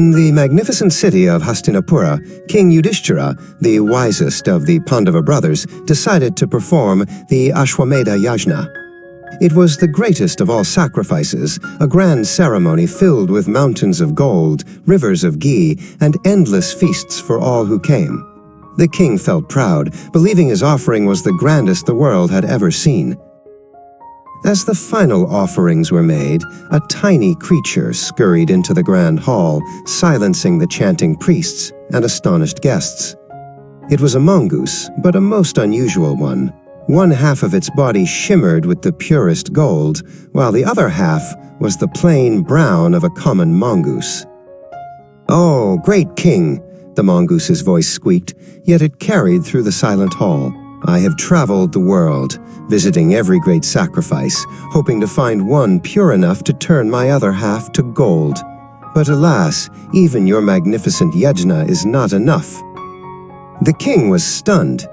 In the magnificent city of Hastinapura, King Yudhishthira, the wisest of the Pandava brothers, decided to perform the Ashwamedha Yajna. It was the greatest of all sacrifices, a grand ceremony filled with mountains of gold, rivers of ghee, and endless feasts for all who came. The king felt proud, believing his offering was the grandest the world had ever seen. As the final offerings were made, a tiny creature scurried into the grand hall, silencing the chanting priests and astonished guests. It was a mongoose, but a most unusual one. One half of its body shimmered with the purest gold, while the other half was the plain brown of a common mongoose. "Oh, great king!" the mongoose's voice squeaked, yet it carried through the silent hall. "I have traveled the world, visiting every great sacrifice, hoping to find one pure enough to turn my other half to gold. But alas, even your magnificent yajna is not enough." The king was stunned.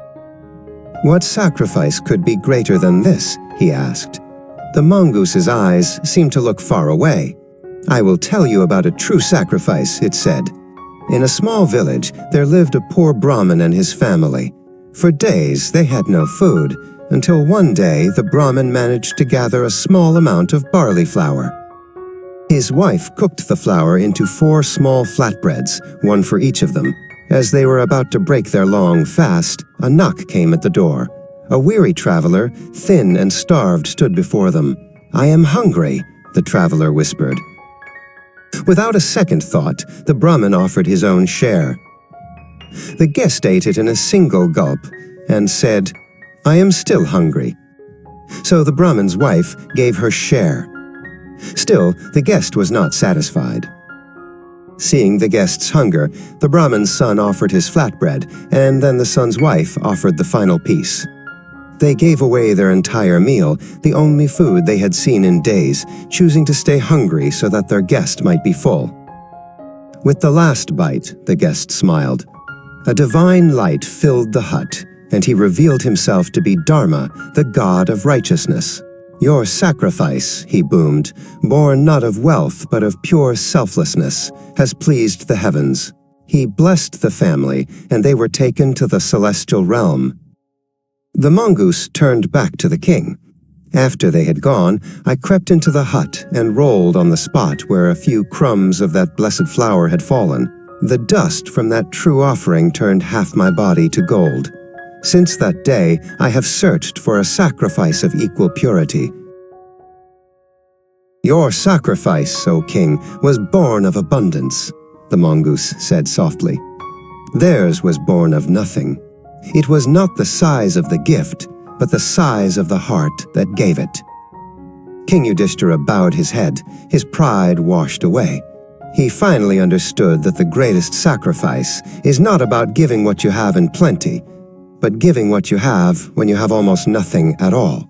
"What sacrifice could be greater than this?" he asked. The mongoose's eyes seemed to look far away. "I will tell you about a true sacrifice," it said. In a small village, there lived a poor Brahmin and his family. For days, they had no food, until one day the Brahmin managed to gather a small amount of barley flour. His wife cooked the flour into 4 small flatbreads, one for each of them. As they were about to break their long fast, a knock came at the door. A weary traveler, thin and starved, stood before them. "I am hungry," the traveler whispered. Without a second thought, the Brahmin offered his own share. The guest ate it in a single gulp and said, "I am still hungry." So the Brahmin's wife gave her share. Still, the guest was not satisfied. Seeing the guest's hunger, the Brahmin's son offered his flatbread, and then the son's wife offered the final piece. They gave away their entire meal, the only food they had seen in days, choosing to stay hungry so that their guest might be full. With the last bite, the guest smiled. A divine light filled the hut, and he revealed himself to be Dharma, the god of righteousness. "Your sacrifice," he boomed, "born not of wealth but of pure selflessness, has pleased the heavens." He blessed the family, and they were taken to the celestial realm. The mongoose turned back to the king. After they had gone, I crept into the hut and rolled on the spot where a few crumbs of that blessed flour had fallen. The dust from that true offering turned half my body to gold. Since that day, I have searched for a sacrifice of equal purity. "Your sacrifice, O king, was born of abundance," the mongoose said softly. "Theirs was born of nothing. It was not the size of the gift, but the size of the heart that gave it." King Yudhishthira bowed his head, his pride washed away. He finally understood that the greatest sacrifice is not about giving what you have in plenty, but giving what you have when you have almost nothing at all.